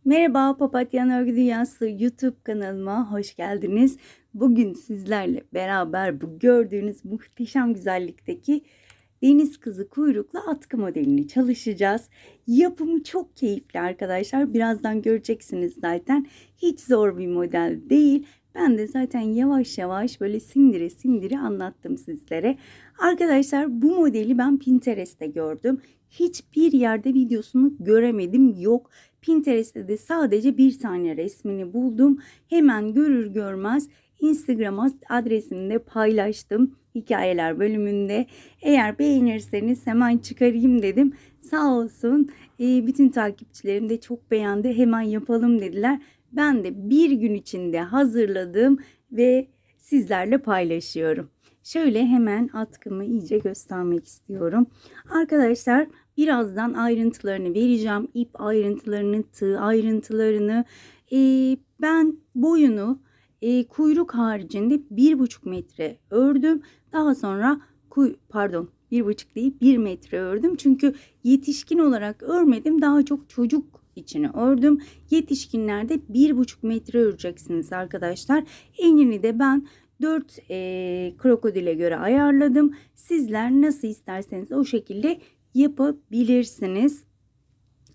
Merhaba, Papatyan Örgü Dünyası YouTube kanalıma hoş geldiniz. Bugün sizlerle beraber bu gördüğünüz muhteşem güzellikteki deniz kızı kuyruklu atkı modelini çalışacağız. Yapımı çok keyifli arkadaşlar. Birazdan göreceksiniz zaten. Hiç zor bir model değil. Ben de zaten yavaş yavaş böyle sindire sindire anlattım sizlere. Arkadaşlar bu modeli ben Pinterest'te gördüm. Hiçbir yerde videosunu göremedim. Yok. Pinterest'te de sadece bir tane resmini buldum. Hemen görür görmez Instagram adresimde paylaştım. Hikayeler bölümünde. Eğer beğenirseniz hemen çıkarayım dedim. Sağ olsun bütün takipçilerim de çok beğendi. Hemen yapalım dediler. Ben de bir gün içinde hazırladım ve sizlerle paylaşıyorum. Şöyle hemen atkımı iyice göstermek istiyorum. Arkadaşlar birazdan ayrıntılarını vereceğim. İp ayrıntılarını, tığ ayrıntılarını. Ben boyunu kuyruk haricinde 1,5 metre ördüm. Daha sonra pardon 1,5 değil 1 metre ördüm. Çünkü yetişkin olarak örmedim. Daha çok çocuk içine ördüm. Yetişkinlerde 1,5 metre öreceksiniz arkadaşlar. Enini de ben 4 krokodile göre ayarladım. Sizler nasıl isterseniz o şekilde yapabilirsiniz.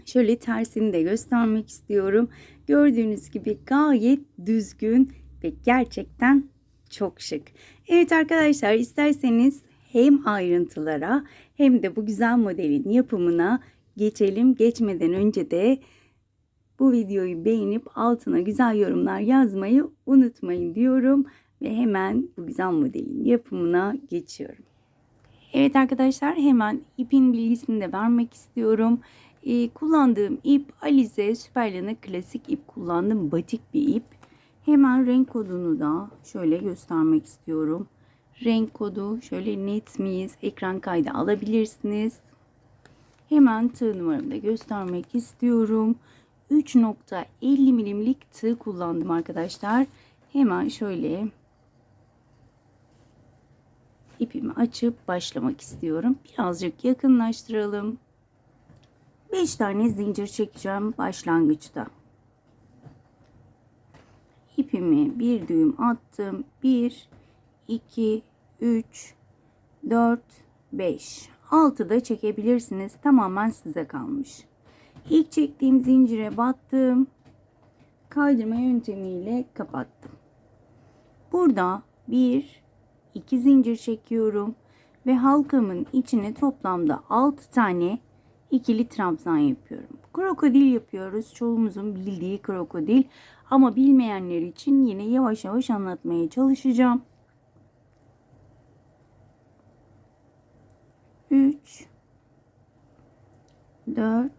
Şöyle tersini de göstermek istiyorum. Gördüğünüz gibi gayet düzgün ve gerçekten çok şık. Evet arkadaşlar, isterseniz hem ayrıntılara hem de bu güzel modelin yapımına geçelim. Geçmeden önce de bu videoyu beğenip altına güzel yorumlar yazmayı unutmayın diyorum ve hemen bu güzel modelin yapımına geçiyorum. Evet arkadaşlar, hemen ipin bilgisini de vermek istiyorum. Kullandığım ip Alize Süperlana klasik ip kullandım. Batik bir ip. Hemen renk kodunu da şöyle göstermek istiyorum. Renk kodu şöyle net miyiz? Ekran kaydı alabilirsiniz. Hemen tığ numaramı da göstermek istiyorum. 3,50 milimlik tığ kullandım arkadaşlar. Hemen şöyle ipimi açıp başlamak istiyorum. Birazcık yakınlaştıralım. 5 tane zincir çekeceğim başlangıçta. İpimi bir düğüm attım. 1, 2, 3, 4, 5. 6 da çekebilirsiniz. Tamamen size kalmış. İlk çektiğim zincire battım. Kaydırma yöntemiyle kapattım. Burada 1, 2 zincir çekiyorum ve halkamın içine toplamda 6 tane ikili trabzan yapıyorum. Krokodil yapıyoruz. Çoğumuzun bildiği krokodil, ama bilmeyenler için yine yavaş yavaş anlatmaya çalışacağım. 3, 4,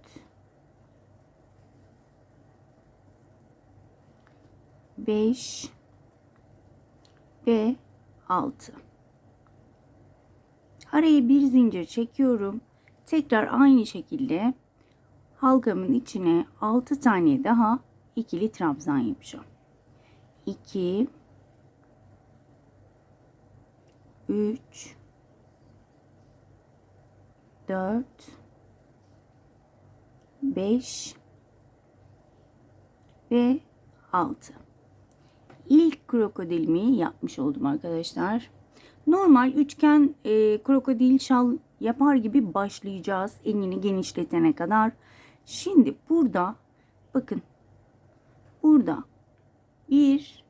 5 ve 6. Araya bir zincir çekiyorum. Tekrar aynı şekilde halkamın içine 6 tane daha ikili trabzan yapacağım. 2, 3, 4, 5 ve 6. İlk krokodilimi yapmış oldum arkadaşlar. Normal üçgen krokodil şal yapar gibi başlayacağız enini genişletene kadar. Şimdi burada bakın, burada 1,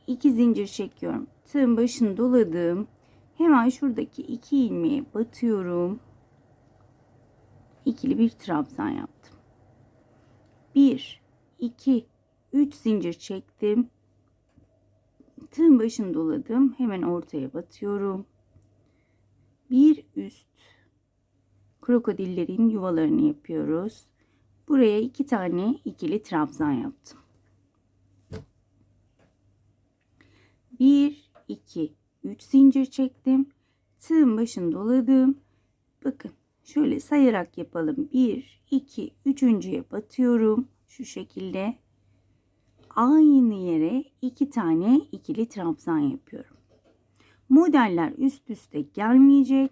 2 zincir çekiyorum. Tığın başını doladım. Hemen şuradaki 2 ilmeğe batıyorum. İkili bir trabzan yaptım. 1, 2, 3 zincir çektim. Tığın başını doladım. Hemen ortaya batıyorum. Bir üst krokodillerin yuvalarını yapıyoruz. Buraya 2 tane ikili trabzan yaptım. 1, 2, 3 zincir çektim. Tığın başını doladım. Bakın şöyle sayarak yapalım. 1, 2, 3.'ye batıyorum. Şu şekilde. Aynı yere 2 tane ikili trabzan yapıyorum. Modeller üst üste gelmeyecek.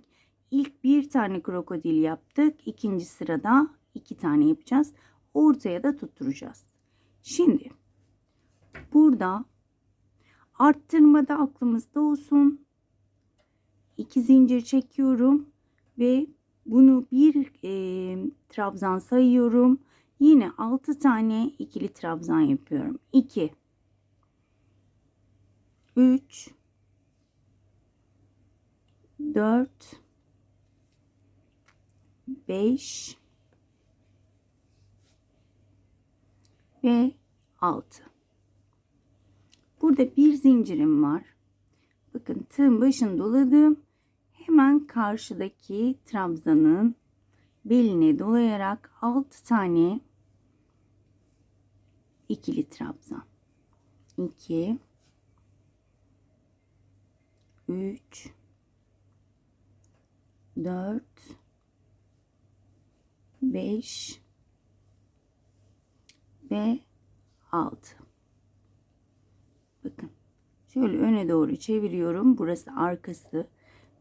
İlk bir tane krokodil yaptık. İkinci sırada 2 tane yapacağız. Ortaya da tutturacağız. Şimdi burada arttırmada aklımızda olsun. 2 zincir çekiyorum ve bunu bir trabzan sayıyorum. Yine 6 tane ikili trabzan yapıyorum. 2 3 4 5 ve 6. Burada bir zincirim var. Bakın tığın başını doladım. Hemen karşıdaki trabzanın beline dolayarak 6 tane ikili trabzan. 2 3 4 5 ve 6. Bakın şöyle öne doğru çeviriyorum. Burası arkası.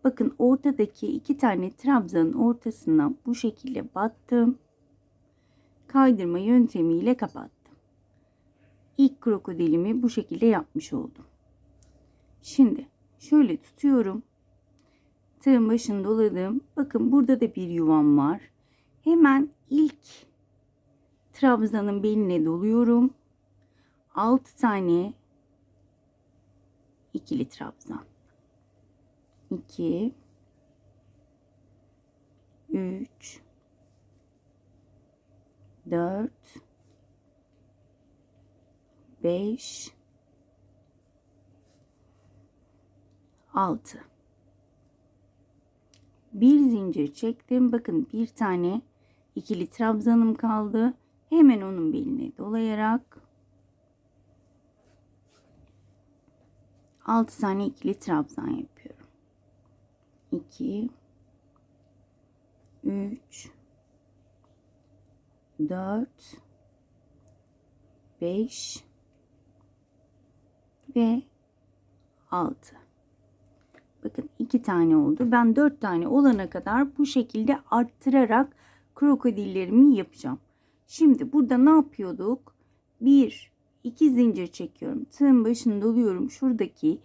Bakın ortadaki 2 tane trabzanın ortasına bu şekilde battım. Kaydırma yöntemiyle kapattım. İlk krokodilimi bu şekilde yapmış oldum. Şimdi şöyle tutuyorum. Tığın başını doladım. Bakın burada da bir yuvam var. Hemen ilk trabzanın beline doluyorum. 6 tane ikili trabzan. 2 3 4 5 6. Bir zincir çektim. Bakın bir tane ikili trabzanım kaldı. Hemen onun beline dolayarak 6 tane ikili trabzan yapıyorum. 2 3 4 5 ve 6. Bakın 2 tane oldu. Ben 4 tane olana kadar bu şekilde arttırarak krokodillerimi yapacağım. Şimdi burada ne yapıyorduk? 1 2 zincir çekiyorum. Tığın başını doluyorum. Şuradaki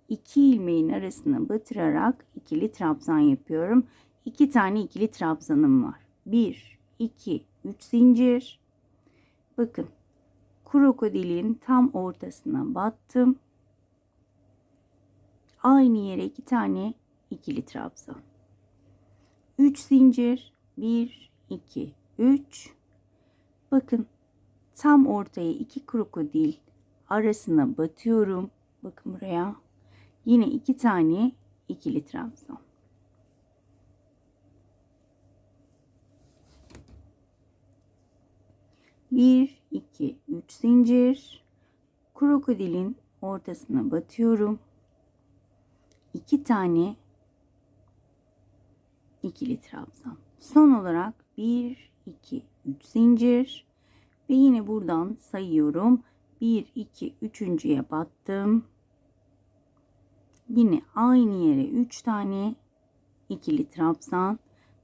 2 ilmeğin arasına batırarak ikili trabzan yapıyorum. 2 tane ikili trabzanım var. 1 2 3 zincir. Bakın krokodilin tam ortasına battım. Aynı yere 2 tane ikili trabzan. 3 zincir. 1 2 3. Bakın tam ortaya 2 krokodil arasına batıyorum. Bakın buraya. Yine 2 tane ikili trabzan. Bir, iki, üç zincir. Krokodilin ortasına batıyorum. 2 tane ikili trabzan. Son olarak 1 2 3 zincir ve yine buradan sayıyorum. 1 2 üçüncüye battım. Yine aynı yere 3 tane ikili trabzan.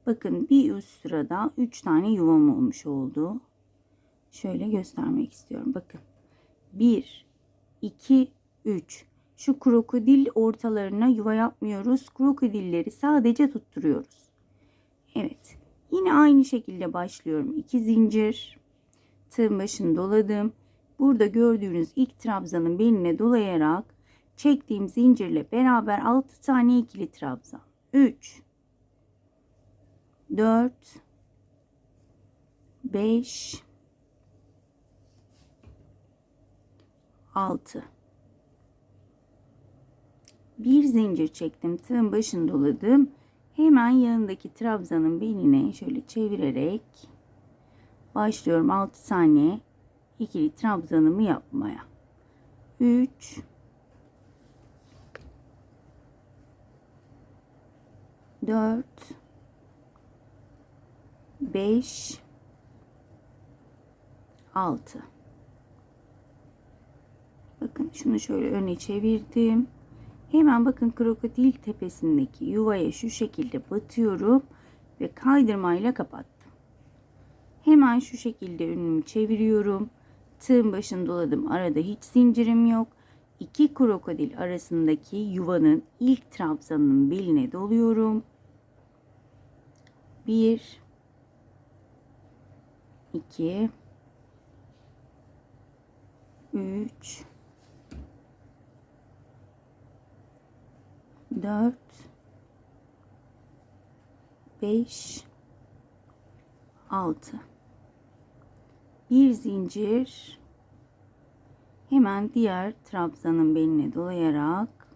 Bakın bir üst sırada 3 tane yuvam olmuş oldu. Şöyle göstermek istiyorum. Bakın 1 2 3. Şu krokodil ortalarına yuva yapmıyoruz. Krokodilleri sadece tutturuyoruz. Evet. Yine aynı şekilde başlıyorum. 2 zincir. Tığın başını doladım. Burada gördüğünüz ilk trabzanın beline dolayarak çektiğim zincirle beraber 6 tane ikili trabzan. 3 4 5 6. Bir zincir çektim. Tığın başını doladım. Hemen yanındaki trabzanın beline şöyle çevirerek başlıyorum 6 tane ikili trabzanımı yapmaya. 3 4 5 6. Bakın şunu şöyle öne çevirdim. Hemen bakın krokodil tepesindeki yuvaya şu şekilde batıyorum ve kaydırmayla kapattım. Hemen şu şekilde önümü çeviriyorum. Tığın başını doladım. Arada hiç zincirim yok. 2 krokodil arasındaki yuvanın ilk trabzanının beline doluyorum. 1 2 3 4 5 6 bir zincir, hemen diğer trabzanın beline dolayarak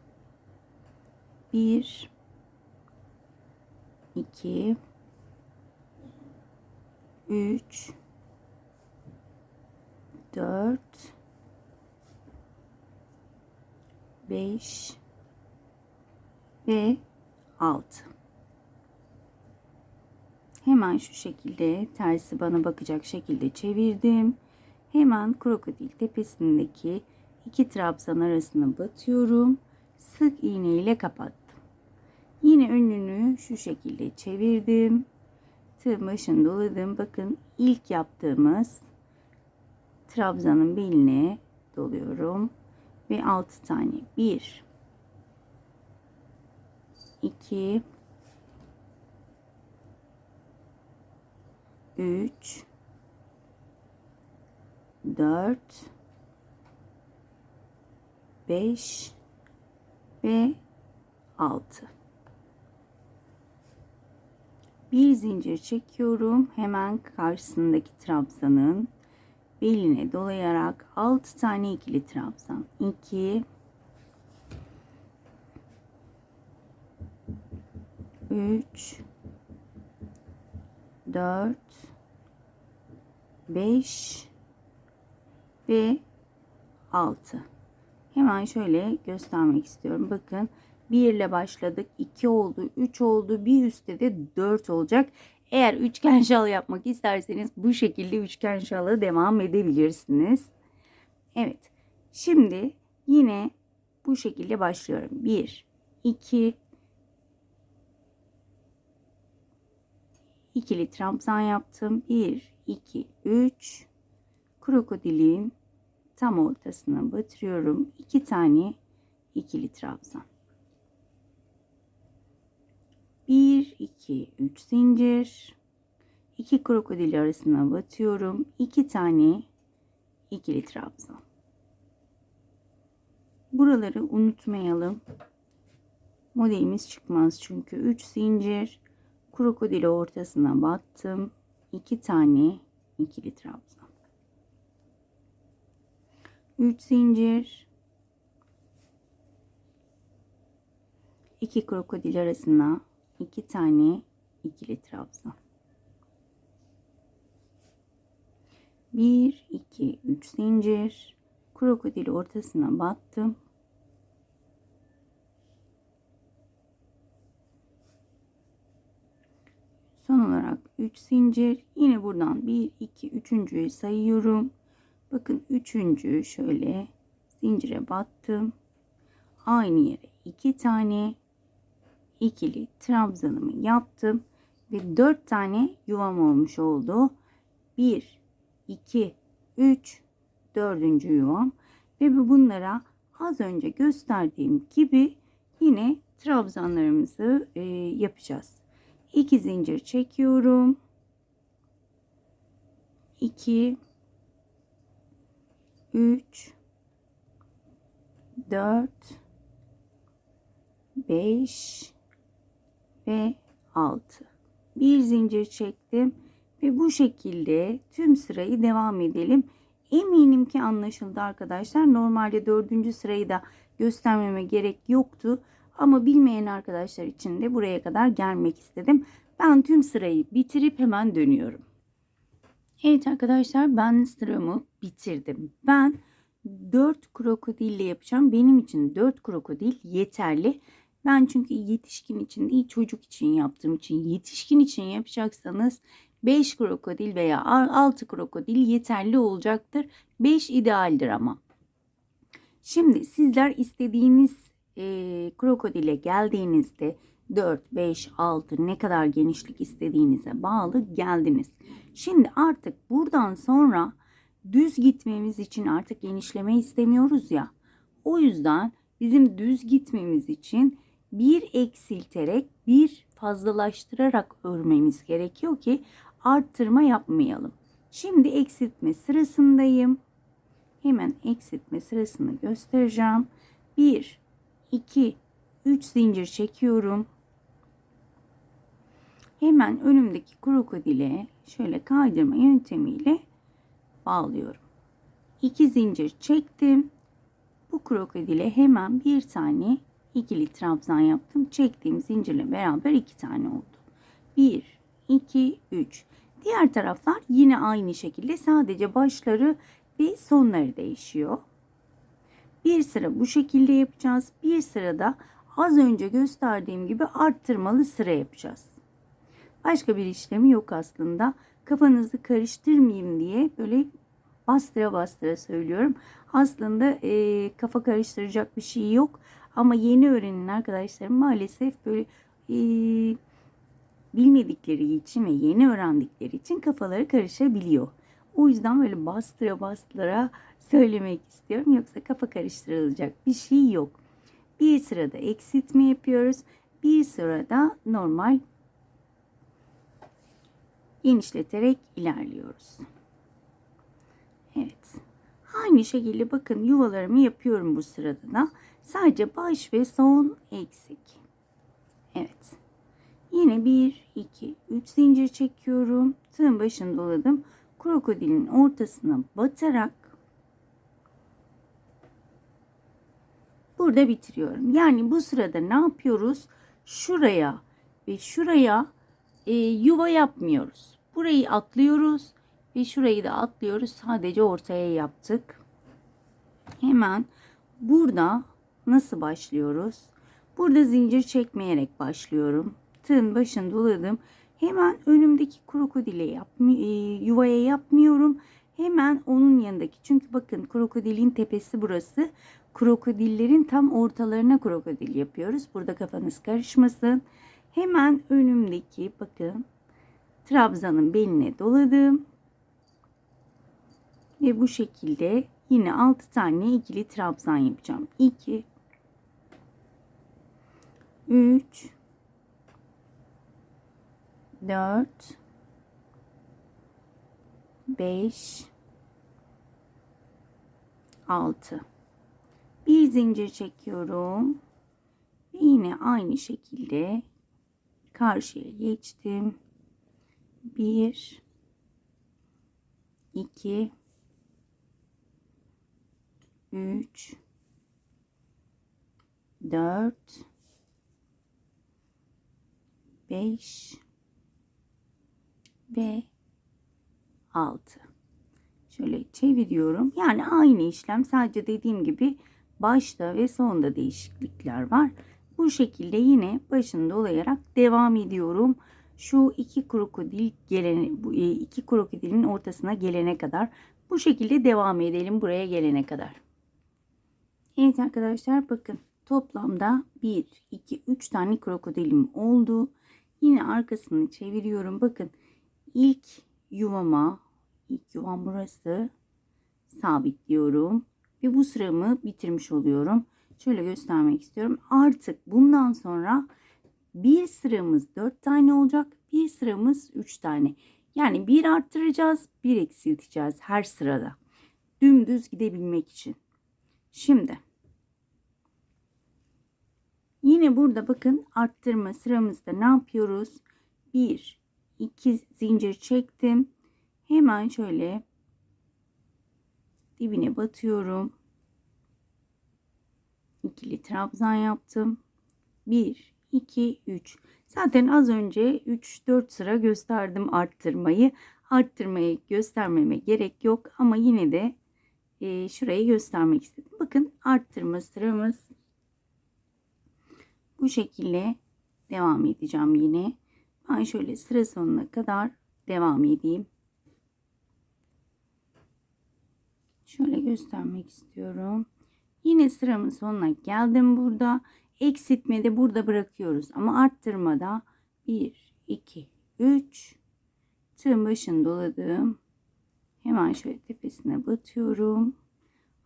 1 2 3 4 5 ve 6. Hemen şu şekilde tersi bana bakacak şekilde çevirdim. Hemen krokodil tepesindeki 2 trabzan arasına batıyorum. Sık iğne ile kapattım. Yine önünü şu şekilde çevirdim. Tığ başını doladım. Bakın ilk yaptığımız trabzanın beline doluyorum. Ve 6 tane. 1 2 3 4 5 ve 6. Bir zincir çekiyorum. Hemen karşısındaki trabzanın beline dolayarak 6 tane ikili trabzan. 2 3 4 5 ve 6. Hemen şöyle göstermek istiyorum. Bakın 1 ile başladık. 2 oldu. 3 oldu. Bir üstte de 4 olacak. Eğer üçgen şal yapmak isterseniz bu şekilde üçgen şala devam edebilirsiniz. Evet. Şimdi yine bu şekilde başlıyorum. 1 2 ikili trabzan yaptım. 1 2 3 krokodilin tam ortasına batırıyorum. 2 tane ikili trabzan. 1 2 3 zincir. 2 krokodil arasına batıyorum. 2 tane ikili trabzan. Buraları unutmayalım. Modelimiz çıkmaz çünkü 3 zincir. Krokodili ortasına battım. 2 tane ikili trabzan. 3 zincir. 2 krokodil arasına 2 tane ikili trabzan. 1 2 3 zincir. Krokodili ortasına battım. Son olarak 3 zincir. Yine buradan 1 2 3.'yü sayıyorum. Bakın 3. şöyle zincire battım. Aynı yere 2 tane ikili trabzanımı yaptım ve 4 tane yuvam olmuş oldu. 1 2 3 4. yuvam ve bunlara az önce gösterdiğim gibi yine trabzanlarımızı yapacağız. 2 zincir çekiyorum. 2 3 4 5 ve 6. Bir zincir çektim ve bu şekilde tüm sırayı devam edelim. Eminim ki anlaşıldı arkadaşlar. Normalde 4. sırayı da göstermeme gerek yoktu. Ama bilmeyen arkadaşlar için de buraya kadar gelmek istedim. Ben tüm sırayı bitirip hemen dönüyorum. Evet arkadaşlar, ben sıramı bitirdim. Ben 4 krokodille yapacağım. Benim için 4 krokodil yeterli. Ben çünkü yetişkin için değil çocuk için yaptığım için, yetişkin için yapacaksanız 5 krokodil veya 6 krokodil yeterli olacaktır. 5 idealdir ama. Şimdi sizler istediğiniz krokodile geldiğinizde 4, 5, 6 ne kadar genişlik istediğinize bağlı geldiniz. Şimdi artık buradan sonra düz gitmemiz için artık genişleme istemiyoruz ya. O yüzden bizim düz gitmemiz için bir eksilterek bir fazlalaştırarak örmemiz gerekiyor ki arttırma yapmayalım. Şimdi eksiltme sırasındayım. Hemen eksiltme sırasını göstereceğim. 1, 2, 3 zincir çekiyorum. Hemen önümdeki krokodile şöyle kaydırma yöntemiyle bağlıyorum. 2 zincir çektim. Bu krokodile hemen bir tane ikili trabzan yaptım. Çektiğim zincirle beraber 2 tane oldu. 1, 2, 3. Diğer taraflar yine aynı şekilde, sadece başları ve sonları değişiyor. Bir sıra bu şekilde yapacağız. Bir sırada az önce gösterdiğim gibi arttırmalı sıra yapacağız. Başka bir işlemi yok aslında. Kafanızı karıştırmayayım diye böyle bastıra bastıra söylüyorum. Aslında kafa karıştıracak bir şey yok. Ama yeni öğrenen arkadaşlarım maalesef böyle bilmedikleri için ve yeni öğrendikleri için kafaları karışabiliyor. O yüzden böyle bastıra bastıra söylemek istiyorum. Yoksa kafa karıştırılacak bir şey yok. Bir sırada eksiltme yapıyoruz. Bir sırada normal genişleterek ilerliyoruz. Evet. Aynı şekilde bakın yuvalarımı yapıyorum bu sırada da. Sadece baş ve son eksik. Evet. Yine 1, 2, 3 zincir çekiyorum. Tığın başını doladım. Krokodilin ortasına batarak burada bitiriyorum. Yani bu sırada ne yapıyoruz? Şuraya ve şuraya yuva yapmıyoruz. Burayı atlıyoruz ve şurayı da atlıyoruz. Sadece ortaya yaptık. Hemen burada nasıl başlıyoruz? Burada zincir çekmeyerek başlıyorum. Tığın başını doladım. Hemen önümdeki krokodile yuvaya yapmıyorum. Hemen onun yanındaki. Çünkü bakın krokodilin tepesi burası. Krokodillerin tam ortalarına krokodil yapıyoruz. Burada kafanız karışmasın. Hemen önümdeki bakın trabzanın beline doladım. Ve bu şekilde yine 6 tane ikili trabzan yapacağım. 2, 3, 4, 5, 6. Bir zincir çekiyorum. Ve yine aynı şekilde karşıya geçtim. 1, 2, 3, 4, 5 ve 6. Şöyle çeviriyorum. Yani aynı işlem, sadece dediğim gibi başta ve sonda değişiklikler var. Bu şekilde yine başını dolayarak devam ediyorum. Şu iki krokodil gelene, bu iki krokodilin ortasına gelene kadar bu şekilde devam edelim buraya gelene kadar. Evet arkadaşlar, bakın toplamda 1, 2, 3 tane krokodilim oldu. Yine arkasını çeviriyorum. Bakın ilk yuvam burası, sabitliyorum ve bu sıramı bitirmiş oluyorum. Şöyle göstermek istiyorum. Artık bundan sonra bir sıramız 4 tane olacak. Bir sıramız 3 tane. Yani bir arttıracağız, bir eksilteceğiz her sırada. Dümdüz gidebilmek için. Şimdi yine burada bakın arttırma sıramızda ne yapıyoruz? 1, 2 zincir çektim. Hemen şöyle dibine batıyorum. İkili trabzan yaptım. 1, 2, 3. Zaten az önce 3-4 sıra gösterdim arttırmayı. Arttırmayı göstermeme gerek yok ama yine de şurayı göstermek istedim. Bakın arttırma sıramız bu şekilde devam edeceğim yine. Ben şöyle sıra sonuna kadar devam edeyim. Şöyle göstermek istiyorum. Yine sıramın sonuna geldim burada. Eksiltmede burada bırakıyoruz. Ama arttırmada 1, 2, 3 tığın başını doladım. Hemen şöyle tepesine batıyorum.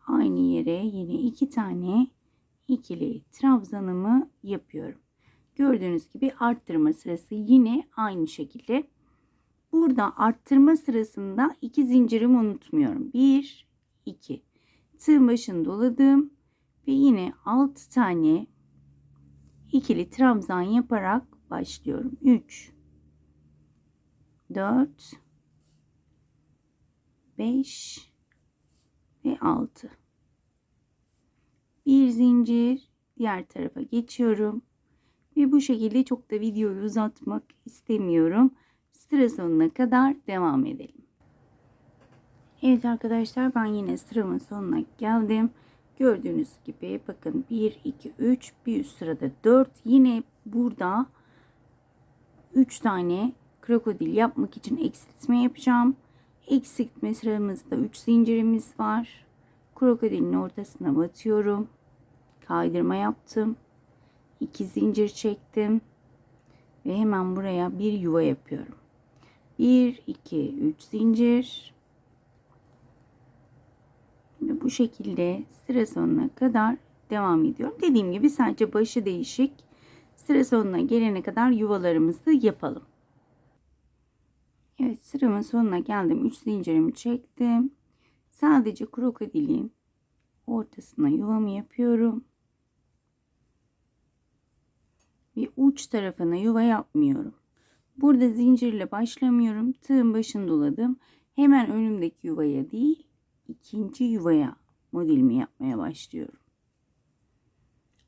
Aynı yere yine 2 tane ikili trabzanımı yapıyorum. Gördüğünüz gibi arttırma sırası yine aynı şekilde. Burada arttırma sırasında 2 zincirimi unutmuyorum. 1, 2. Tığ başını doladım ve yine 6 tane ikili trabzan yaparak başlıyorum. 3, 4, 5 ve 6. Bir zincir, diğer tarafa geçiyorum. Ve bu şekilde çok da videoyu uzatmak istemiyorum. Sıra sonuna kadar devam edelim. Evet arkadaşlar, ben yine sıramın sonuna geldim. Gördüğünüz gibi bakın 1, 2, 3, bir üst sırada 4. Yine burada 3 tane krokodil yapmak için eksiltme yapacağım. Eksiltme sıramızda 3 zincirimiz var. Krokodilin ortasına batıyorum. Kaydırma yaptım. 2 zincir çektim. Ve hemen buraya bir yuva yapıyorum. 1, 2, 3 zincir. Ve bu şekilde sıra sonuna kadar devam ediyorum. Dediğim gibi sadece başı değişik. Sıra sonuna gelene kadar yuvalarımızı yapalım. Evet, sıramın sonuna geldim. 3 zincirimi çektim. Sadece krokodilin ortasına yuvamı yapıyorum. Ve uç tarafına yuva yapmıyorum. Burada zincirle başlamıyorum. Tığın başını doladım. Hemen önümdeki yuvaya değil, ikinci yuvaya modelimi yapmaya başlıyorum.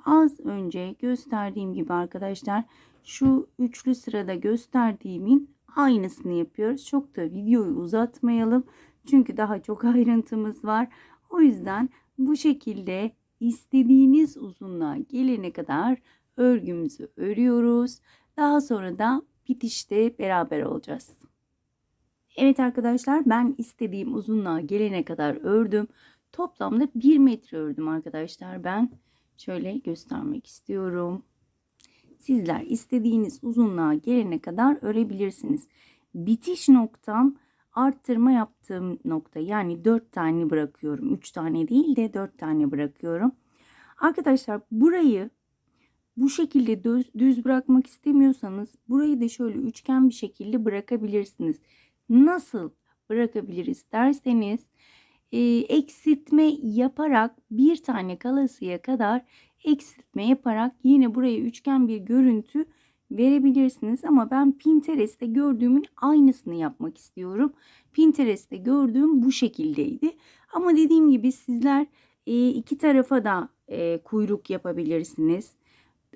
Az önce gösterdiğim gibi arkadaşlar, şu üçlü sırada gösterdiğimin aynısını yapıyoruz. Çok da videoyu uzatmayalım. Çünkü daha çok ayrıntımız var. O yüzden bu şekilde istediğiniz uzunluğa gelene kadar örgümüzü örüyoruz. Daha sonra da bitişte beraber olacağız. Evet arkadaşlar, ben istediğim uzunluğa gelene kadar ördüm. Toplamda 1 metre ördüm arkadaşlar ben. Şöyle göstermek istiyorum. Sizler istediğiniz uzunluğa gelene kadar örebilirsiniz. Bitiş noktam arttırma yaptığım nokta, yani 4 tane bırakıyorum. 3 tane değil de 4 tane bırakıyorum. Arkadaşlar burayı bu şekilde düz bırakmak istemiyorsanız burayı da şöyle üçgen bir şekilde bırakabilirsiniz. Nasıl bırakabiliriz derseniz eksiltme yaparak bir tane kalasıya kadar eksiltme yaparak yine buraya üçgen bir görüntü verebilirsiniz. Ama ben Pinterest'te gördüğümün aynısını yapmak istiyorum. Pinterest'te gördüğüm bu şekildeydi. Ama dediğim gibi sizler iki tarafa da kuyruk yapabilirsiniz.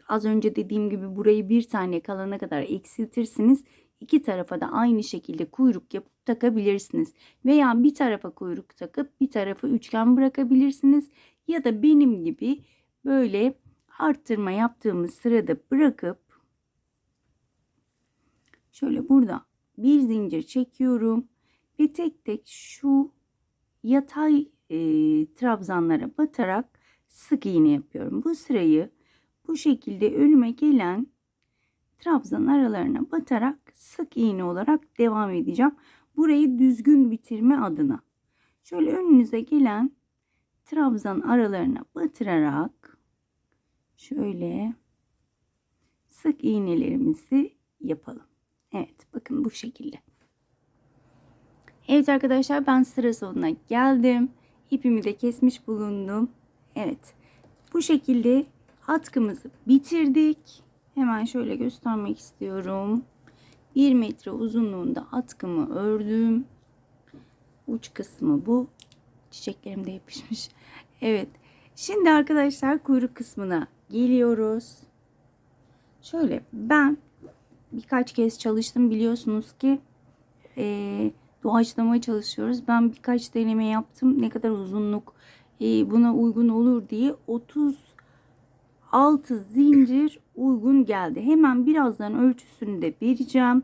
Az önce dediğim gibi burayı bir tane kalana kadar eksiltirsiniz. İki tarafa da aynı şekilde kuyruk yapıp takabilirsiniz. Veya bir tarafa kuyruk takıp bir tarafa üçgen bırakabilirsiniz. Ya da benim gibi böyle arttırma yaptığımız sırada bırakıp şöyle burada bir zincir çekiyorum. Ve tek tek şu yatay trabzanlara batarak sık iğne yapıyorum. Bu sırayı bu şekilde önüme gelen trabzan aralarına batarak sık iğne olarak devam edeceğim. Burayı düzgün bitirme adına. Şöyle önünüze gelen trabzan aralarına batırarak şöyle sık iğnelerimizi yapalım. Evet, bakın bu şekilde. Evet arkadaşlar, ben sıra sonuna geldim. İpimi de kesmiş bulundum. Evet, bu şekilde atkımızı bitirdik. Hemen şöyle göstermek istiyorum. 1 metre uzunluğunda atkımı ördüm. Uç kısmı bu. Çiçeklerim de yapışmış. Evet. Şimdi arkadaşlar kuyruk kısmına geliyoruz. Şöyle ben birkaç kez çalıştım. Biliyorsunuz ki doğaçlamaya çalışıyoruz. Ben birkaç deneme yaptım. Ne kadar uzunluk buna uygun olur diye 36 zincir uygun geldi. Hemen birazdan ölçüsünü de vereceğim.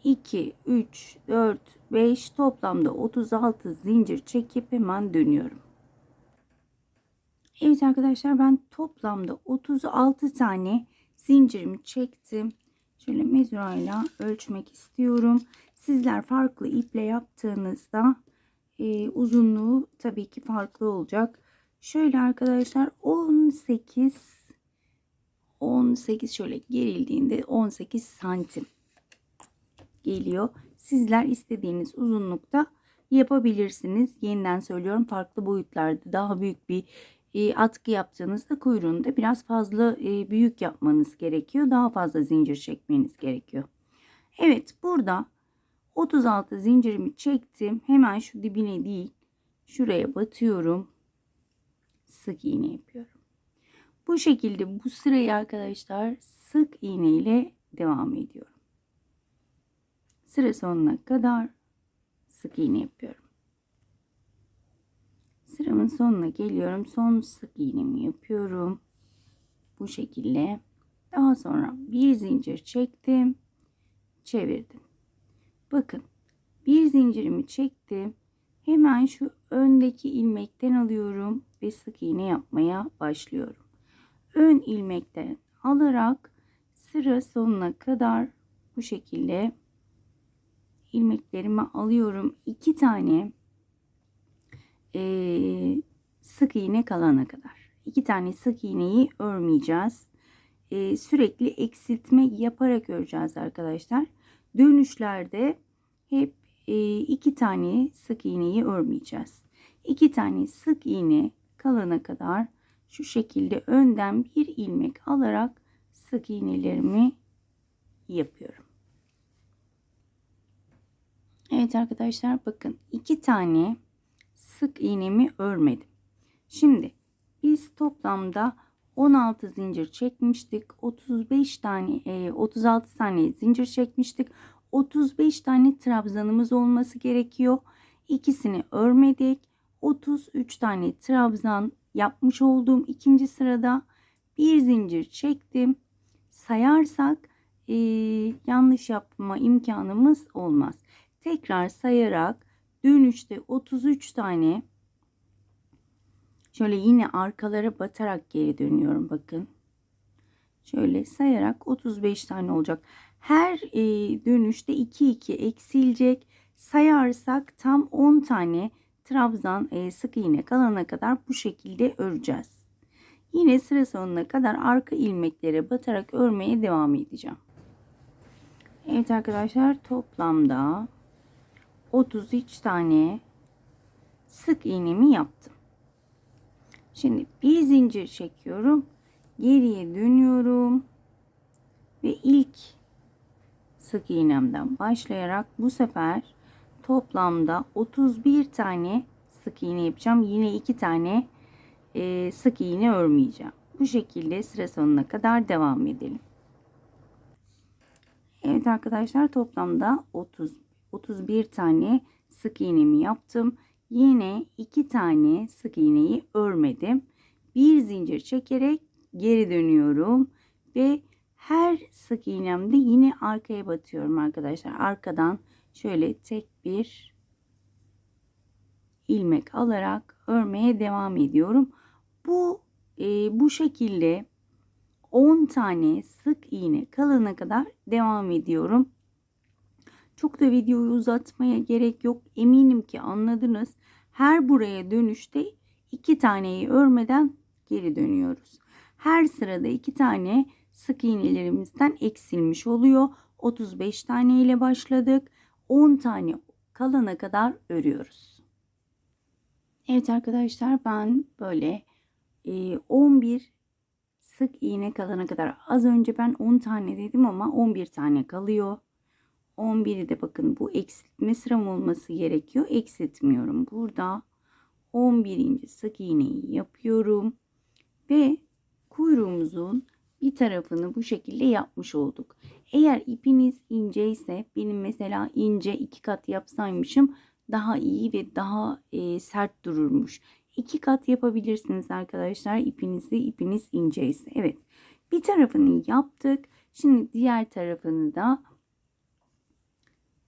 2, 3, 4, 5 toplamda 36 zincir çekip hemen dönüyorum. Evet arkadaşlar, ben toplamda 36 tane zincirimi çektim. Şöyle mezurayla ölçmek istiyorum. Sizler farklı iple yaptığınızda uzunluğu tabii ki farklı olacak. Şöyle arkadaşlar 18 şöyle gerildiğinde 18 santim geliyor. Sizler istediğiniz uzunlukta yapabilirsiniz. Yeniden söylüyorum, farklı boyutlarda daha büyük bir atkı yaptığınızda kuyruğunu da biraz fazla büyük yapmanız gerekiyor. Daha fazla zincir çekmeniz gerekiyor. Evet, burada 36 zincirimi çektim. Hemen şu dibine değil, şuraya batıyorum. Sık iğne yapıyorum. Bu şekilde bu sırayı arkadaşlar sık iğne ile devam ediyorum. Sıra sonuna kadar sık iğne yapıyorum. Sıramın sonuna geliyorum. Son sık iğnemi yapıyorum. Bu şekilde. Daha sonra bir zincir çektim. Çevirdim. Bakın, bir zincirimi çektim. Hemen şu öndeki ilmekten alıyorum ve sık iğne yapmaya başlıyorum. Ön ilmekten alarak sıra sonuna kadar bu şekilde ilmeklerimi alıyorum. 2 tane sık iğne kalana kadar. 2 tane sık iğneyi örmeyeceğiz. Sürekli eksiltme yaparak öreceğiz arkadaşlar. Dönüşlerde hep 2 tane sık iğneyi örmeyeceğiz. 2 tane sık iğne kalana kadar şu şekilde önden bir ilmek alarak sık iğnelerimi yapıyorum. Evet arkadaşlar, bakın 2 tane sık iğnemi örmedim. Şimdi biz toplamda 16 zincir çekmiştik. 36 tane zincir çekmiştik. 35 tane trabzanımız olması gerekiyor. İkisini örmedik. 33 tane trabzan yapmış olduğum ikinci sırada bir zincir çektim. Sayarsak yanlış yapma imkanımız olmaz. Tekrar sayarak dönüşte 33 tane şöyle yine arkalara batarak geri dönüyorum. Bakın, şöyle sayarak 35 tane olacak. Her dönüşte 2 eksilecek. Sayarsak tam 10 tane trabzan sık iğne kalana kadar bu şekilde öreceğiz. Yine sıra sonuna kadar arka ilmeklere batarak örmeye devam edeceğim. Evet arkadaşlar, toplamda 33 tane sık iğnemi yaptım. Şimdi bir zincir çekiyorum. Geriye dönüyorum. Ve ilk sık iğnemden başlayarak bu sefer toplamda 31 tane sık iğne yapacağım. Yine 2 tane sık iğne örmeyeceğim. Bu şekilde sıra sonuna kadar devam edelim. Evet arkadaşlar, toplamda 31 tane sık iğnemi yaptım. Yine 2 tane sık iğneyi örmedim. Bir zincir çekerek geri dönüyorum ve her sık iğnemde yine arkaya batıyorum arkadaşlar. Arkadan şöyle tek bir ilmek alarak örmeye devam ediyorum. Bu şekilde 10 tane sık iğne kalana kadar devam ediyorum. Çok da videoyu uzatmaya gerek yok. Eminim ki anladınız. Her buraya dönüşte 2 taneyi örmeden geri dönüyoruz. Her sırada 2 tane sık iğnelerimizden eksilmiş oluyor. 35 tane ile başladık. 10 tane kalana kadar örüyoruz. Evet arkadaşlar, ben böyle 11 sık iğne kalana kadar, az önce ben 10 tane dedim ama 11 tane kalıyor. 11'i de bakın, bu eksiltme sıram olması gerekiyor. Eksiltmiyorum. Burada 11. sık iğneyi yapıyorum ve kuyruğumuzun bir tarafını bu şekilde yapmış olduk. Eğer ipiniz ince ise, benim mesela ince 2 kat yapsaymışım daha iyi ve daha sert dururmuş. 2 kat yapabilirsiniz arkadaşlar, ipiniz ince ise. Evet, bir tarafını yaptık. Şimdi diğer tarafını da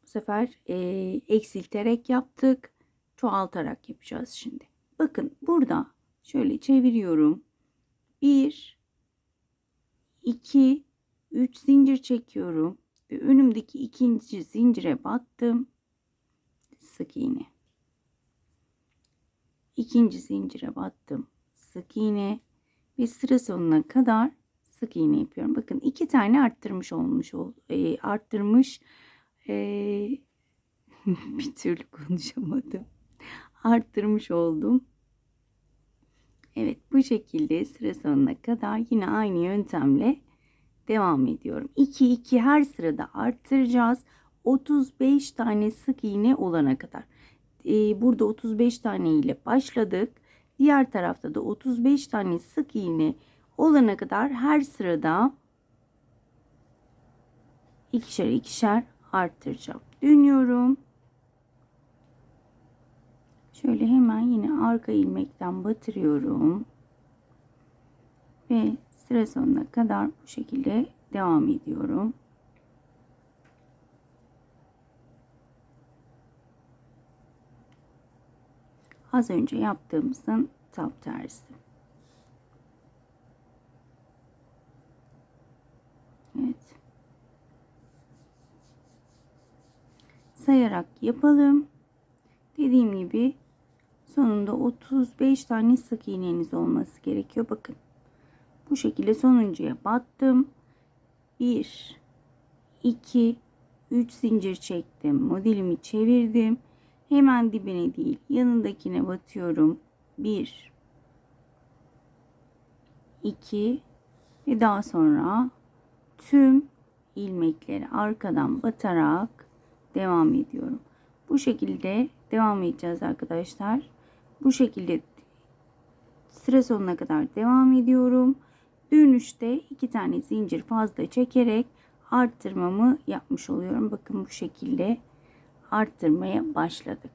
bu sefer eksilterek yaptık. Çoğaltarak yapacağız şimdi. Bakın, burada şöyle çeviriyorum. 1, 2, 3 zincir çekiyorum. Ve önümdeki ikinci zincire battım. Sık iğne. ikinci zincire battım. Sık iğne ve sıra sonuna kadar sık iğne yapıyorum. Bakın 2 tane arttırmış arttırmış bir türlü konuşamadım. Arttırmış oldum. Evet, bu şekilde sıra sonuna kadar yine aynı yöntemle devam ediyorum. 2 2 her sırada arttıracağız. 35 tane sık iğne olana kadar. Burada 35 tane ile başladık. Diğer tarafta da 35 tane sık iğne olana kadar her sırada ikişer ikişer arttıracağım. Dönüyorum. Şöyle hemen yine arka ilmekten batırıyorum. Ve sıra sonuna kadar bu şekilde devam ediyorum. Az önce yaptığımızın tam tersi. Evet. Sayarak yapalım. Dediğim gibi sonunda 35 tane sık iğneniz olması gerekiyor. Bakın. Bu şekilde sonuncuya battım. 1 2 3 zincir çektim. Modelimi çevirdim. Hemen dibine değil, yanındakine batıyorum. 1 2 ve daha sonra tüm ilmekleri arkadan batarak devam ediyorum. Bu şekilde devam edeceğiz arkadaşlar. Bu şekilde sıra sonuna kadar devam ediyorum. Dönüşte 2 tane zincir fazla çekerek arttırmamı yapmış oluyorum. Bakın bu şekilde arttırmaya başladık.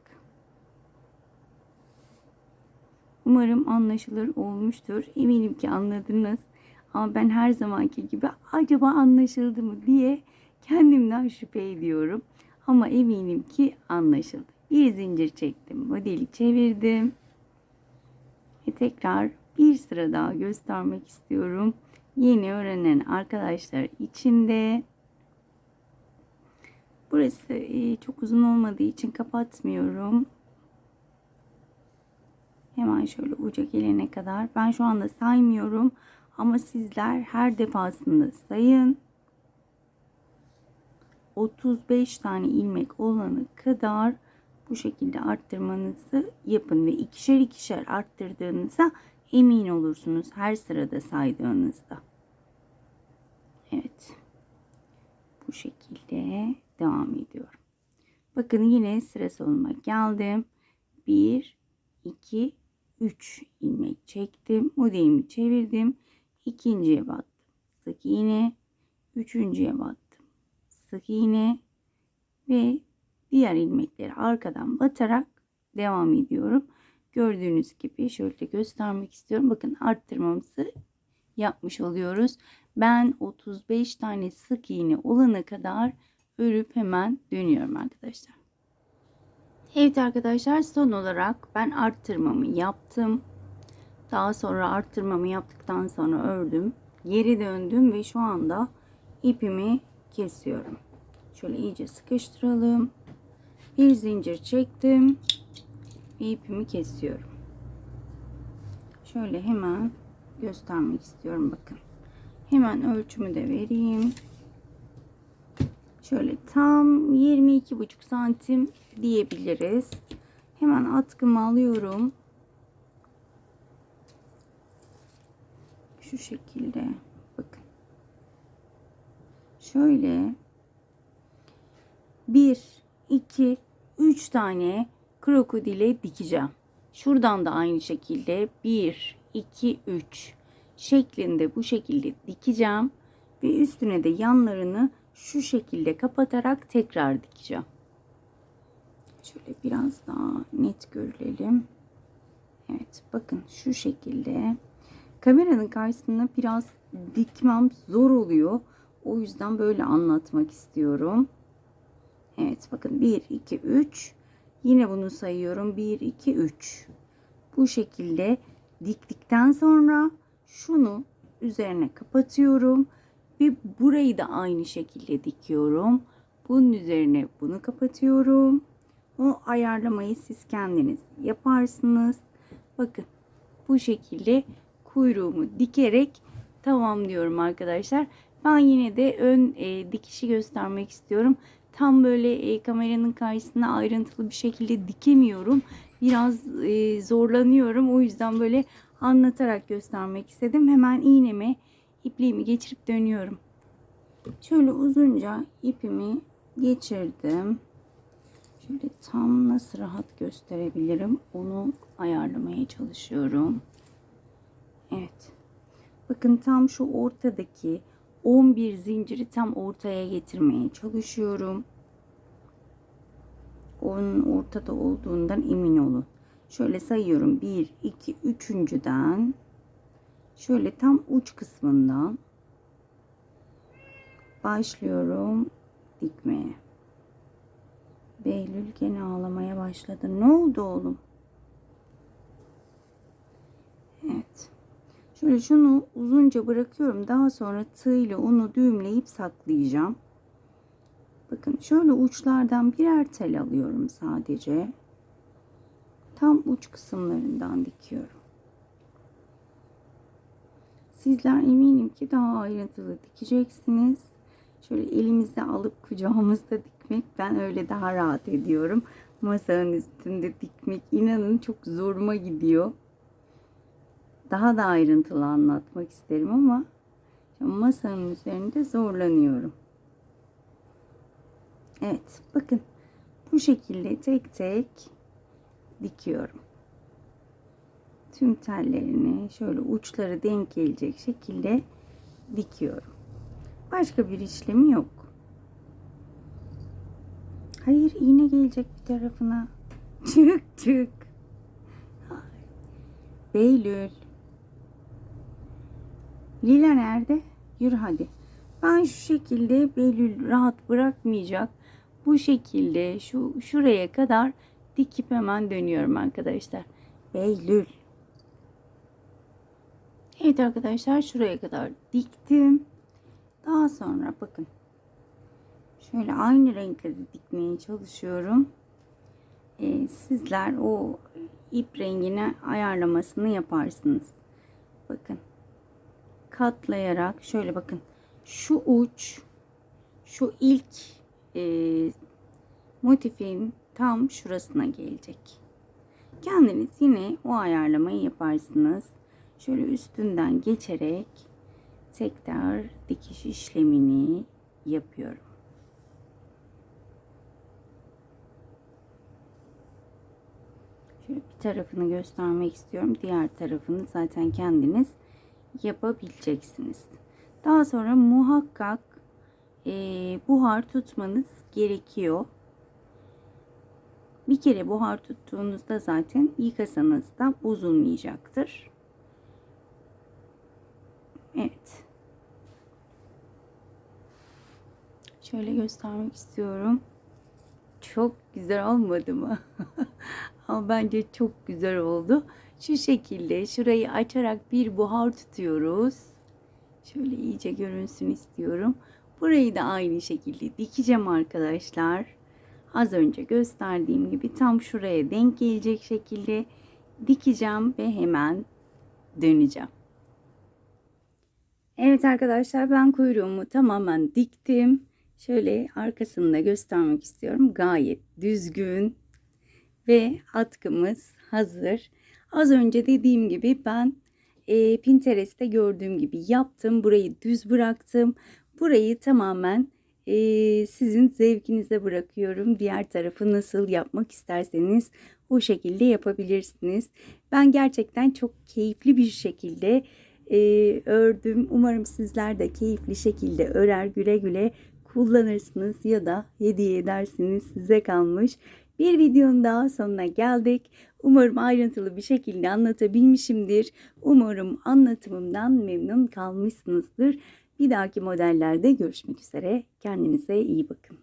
Umarım anlaşılır olmuştur. Eminim ki anladınız. Ama ben her zamanki gibi acaba anlaşıldı mı diye kendimden şüphe ediyorum. Ama eminim ki anlaşıldı. Bir zincir çektim. Modeli çevirdim. Ve tekrar bir sıra daha göstermek istiyorum. Yeni öğrenen arkadaşlar için de. Burası çok uzun olmadığı için kapatmıyorum. Hemen şöyle uca gelene kadar. Ben şu anda saymıyorum. Ama sizler her defasında sayın. 35 tane ilmek olana kadar bu şekilde arttırmanızı yapın. Ve ikişer ikişer arttırdığınıza emin olursunuz. Her sırada saydığınızda. Evet. Bu şekilde devam ediyorum. Bakın yine sıra sonuna geldim. 1, 2, 3 ilmek çektim. Modelimi çevirdim. İkinciye battım. Sık iğne. Üçüncüye battım. Sık iğne. Ve diğer ilmekleri arkadan batarak devam ediyorum. Gördüğünüz gibi şöyle göstermek istiyorum. Bakın arttırmamızı yapmış oluyoruz. Ben 35 tane sık iğne olana kadar örüp hemen dönüyorum arkadaşlar. Evet arkadaşlar, son olarak ben arttırmamı yaptım. Daha sonra arttırmamı yaptıktan sonra ördüm. Geri döndüm ve şu anda ipimi kesiyorum. Şöyle iyice sıkıştıralım. Bir zincir çektim ve ipimi kesiyorum. Şöyle hemen göstermek istiyorum, bakın. Hemen ölçümü de vereyim. Şöyle tam 22,5 santim diyebiliriz. Hemen atkımı alıyorum. Şu şekilde bakın. Şöyle 1 2 3 tane krokodile dikeceğim. Şuradan da aynı şekilde 1 2 3 şeklinde bu şekilde dikeceğim ve üstüne de yanlarını şu şekilde kapatarak tekrar dikeceğim. Şöyle biraz daha net görelim. Evet, bakın şu şekilde. Kameranın karşısında biraz dikmem zor oluyor. O yüzden böyle anlatmak istiyorum. Evet, bakın 1 2 3. Yine bunu sayıyorum. 1 2 3. Bu şekilde diktikten sonra şunu üzerine kapatıyorum ve burayı da aynı şekilde dikiyorum. Bunun üzerine bunu kapatıyorum. O ayarlamayı siz kendiniz yaparsınız. Bakın bu şekilde kuyruğumu dikerek tamamlıyorum arkadaşlar. Ben yine de ön dikişi göstermek istiyorum. Tam böyle kameranın karşısına ayrıntılı bir şekilde dikemiyorum. Biraz zorlanıyorum. O yüzden böyle anlatarak göstermek istedim. Hemen iğneme ipliğimi geçirip dönüyorum. Şöyle uzunca ipimi geçirdim. Şöyle tam nasıl rahat gösterebilirim onu ayarlamaya çalışıyorum. Evet. Bakın tam şu ortadaki 11 zinciri tam ortaya getirmeye çalışıyorum. Onun ortada olduğundan emin olun. Şöyle sayıyorum. 1, 2, 3.'den şöyle tam uç kısmından başlıyorum dikmeye. Behlül gene ağlamaya başladı. Ne oldu oğlum? Evet. Şöyle şunu uzunca bırakıyorum. Daha sonra tığ ile onu düğümleyip saklayacağım. Bakın şöyle uçlardan birer tel alıyorum sadece. Tam uç kısımlarından dikiyorum. Sizler eminim ki daha ayrıntılı dikeceksiniz. Şöyle elimizde alıp kucağımızda dikmek, ben öyle daha rahat ediyorum. Masanın üstünde dikmek inanın çok zoruma gidiyor. Daha da ayrıntılı anlatmak isterim ama masanın üzerinde zorlanıyorum. Evet, bakın bu şekilde tek tek dikiyorum. Tüm tellerini şöyle uçları denk gelecek şekilde dikiyorum. Başka bir işlemi yok. Hayır, iğne gelecek bir tarafına. Çık çık. Behlül. Lila nerede? Yürü hadi. Ben şu şekilde Behlül rahat bırakmayacak. Bu şekilde şuraya kadar dikip hemen dönüyorum arkadaşlar. Behlül. Evet arkadaşlar, şuraya kadar diktim. Daha sonra bakın. Şöyle aynı renkleri dikmeye çalışıyorum. Sizler o ip rengine ayarlamasını yaparsınız. Bakın. Katlayarak şöyle bakın. Şu uç, şu ilk motifin tam şurasına gelecek. Kendiniz yine o ayarlamayı yaparsınız. Şöyle üstünden geçerek tekrar dikiş işlemini yapıyorum. Şöyle bir tarafını göstermek istiyorum. Diğer tarafını zaten kendiniz yapabileceksiniz. Daha sonra muhakkak buhar tutmanız gerekiyor. Bir kere buhar tuttuğunuzda zaten yıkasanız da bozulmayacaktır. Evet. Şöyle göstermek istiyorum. Çok güzel olmadı mı? Ama bence çok güzel oldu. Şu şekilde şurayı açarak bir buhar tutuyoruz. Şöyle iyice görünsün istiyorum. Burayı da aynı şekilde dikeceğim arkadaşlar. Az önce gösterdiğim gibi tam şuraya denk gelecek şekilde dikeceğim ve hemen döneceğim. Evet arkadaşlar, ben kuyruğumu tamamen diktim. Şöyle arkasını da göstermek istiyorum. Gayet düzgün ve atkımız hazır. Az önce dediğim gibi ben Pinterest'te gördüğüm gibi yaptım. Burayı düz bıraktım. Burayı tamamen sizin zevkinize bırakıyorum. Diğer tarafı nasıl yapmak isterseniz o şekilde yapabilirsiniz. Ben gerçekten çok keyifli bir şekilde ördüm. Umarım sizler de keyifli şekilde örer, güle güle kullanırsınız ya da hediye edersiniz. Size kalmış. Bir videonun daha sonuna geldik. Umarım ayrıntılı bir şekilde anlatabilmişimdir. Umarım anlatımımdan memnun kalmışsınızdır. Bir dahaki modellerde görüşmek üzere. Kendinize iyi bakın.